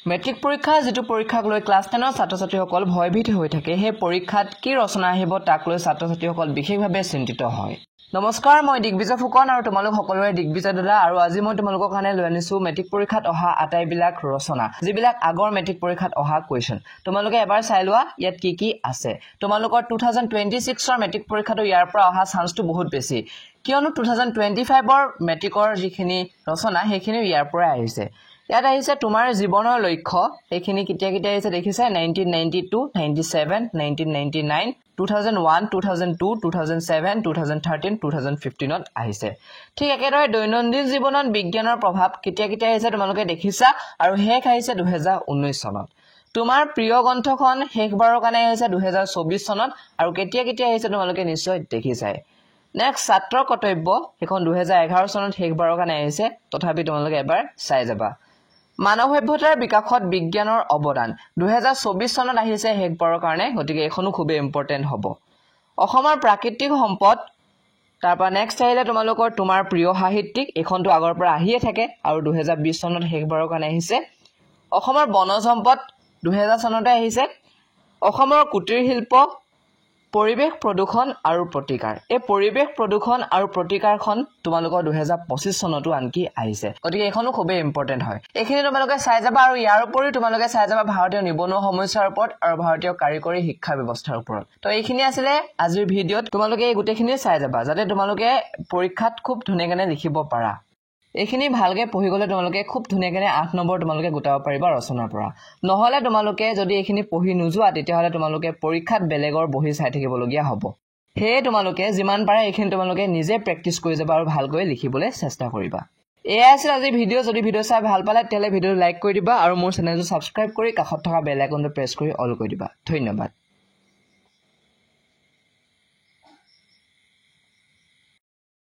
matric পৰীক্ষা যেটো পৰীক্ষাক লৈ ক্লাছ 10 ৰ ছাত্ৰ-ছাত্ৰীসকল ভয়ভীত হৈ থাকে হে পৰীক্ষাত কি ৰচনা আহিব তাক লৈ ছাত্ৰ-ছাত্ৰীসকল বিশেষভাৱে চিন্তিত হয় নমস্কাৰ মই দিগবিজয় ফুকন আৰু তোমালোক সকলোৰে দিগবিজয় দাদা আৰু আজি মই তোমালোকৰ কাৰণে লৈ আনিছো মেট্ৰিক পৰীক্ষাত অহা আটাইবিলাক ৰচনা যিবিলাক আগৰ মেট্ৰিক পৰীক্ষাত অহা কোৱেশ্চন তোমালোকে এবাৰ চাই লোৱা ইয়াত কি কি আছে তোমালোকৰ 2026 ৰ মেট্ৰিক পৰীক্ষাটো ইয়াৰ পৰা অহা চান্সটো বহুত বেছি কিয়নো 2025 ৰ মেট্ৰিকৰ যিখিনি ৰচনা হেখিনি ইয়াৰ পৰা আহিছে ইয়াত আহিছে তোমাৰ জীৱনৰ লক্ষ্য এখিনি কিতিয়া আহিছে দেখিছা 1992 97 1999 2001 2002 2007 2013 2015 ত আহিছে ঠিক একেদৰে দৈনন্দিন জীৱনত বিজ্ঞানৰ প্ৰভাৱ কিতিয়া আহিছে তোমালোকে দেখিছা আৰু হেক আহিছে 2019 চনত তোমাৰ প্ৰিয় গ্ৰন্থখন হেকবাৰৰ কাৰণে আহিছে 2024 চনত আৰু কিতিয়া আহিছে তোমালোকে নিশ্চয় দেখিছাই নেক্সট ছাত্ৰ কৰ্তব্য এখন 2011 চনত হেকবাৰৰ কাৰণে আহিছে তথাপি তোমালোকে এবাৰ চাই যাবা মানৱ সভ্যতাৰ বিকাশত বিজ্ঞানৰ অৱদান 2024 চনত আহিছে হেকবাৰৰ কাৰণে গতিকে এখনো খুব ইম্পৰ্টেন্ট হ'ব অসমৰ প্ৰাকৃতিক সম্পদ তাৰপা নেক্সট আহিলে তোমালোকৰ তোমাৰ প্ৰিয় সাহিত্যিক এখনটো আগৰ পৰা আহিয়ে থাকে আৰু 2020 চনত হেকবাৰৰ কাৰণে আহিছে অসমৰ বনজ সম্পদ 2000 চনতে আহিছে অসমৰ কুটিৰ শিল্প পৰিবেশ প্ৰদূষণ আৰু প্ৰতিকাৰ এই পৰিবেশ প্ৰদূষণ আৰু প্ৰতিকাৰখন তোমালোকৰ 2025 চনতো আনকি আহিছে গতিকে এখনো খুব ইম্পৰ্টেন্ট হয় এখিনি তোমালোকে চাই যাবা আৰু ইয়াৰ উপৰি তোমালোকে চাই যাবা ভাৰতীয় নিবনুৱা সমস্যাৰ ওপৰত আৰু ভাৰতীয় কাৰিকৰী শিক্ষা ব্যৱস্থাৰ ওপৰত তো এইখিনি আছিল আজিৰ ভিডিঅ'ত তোমালোকে এই গুটেখিনি চাই যাবা যাতে তোমালোকে পৰীক্ষাত খুব ধুনীয়াকৈ লিখিব পাৰা এইখিনি ভালকে পঢ়ি গলে তোমালোকে খুব ধুনীয়াকৈ 8 নম্বৰ তোমালোকে গোটাব পাৰিবা ৰচনাৰ পৰা নহলে তোমালোকে যদি এইখিনি পঢ়ি নোযোৱা তেতিয়া হলে তোমালোকে পৰীক্ষাত বেলেগৰ বহি চাই থাকিব লগিয়া হ'ব হে তোমালোকে যিমান পাৰে এইখিনি তোমালোকে নিজে প্ৰেক্টিস কৰি যাবা আৰু ভালকৈ লিখিবলৈ চেষ্টা কৰিবা এয়া আছিল আজি ভিডিঅ যদি ভিডিঅ চাই ভাল পালে তেলে ভিডিঅ লাইক কৰি দিবা আৰু মোৰ চেনেলটো সাবস্ক্ৰাইব কৰি কাষত থকা বেল আইকনটো প্ৰেছ কৰি অল কৰি দিবা ধন্যবাদ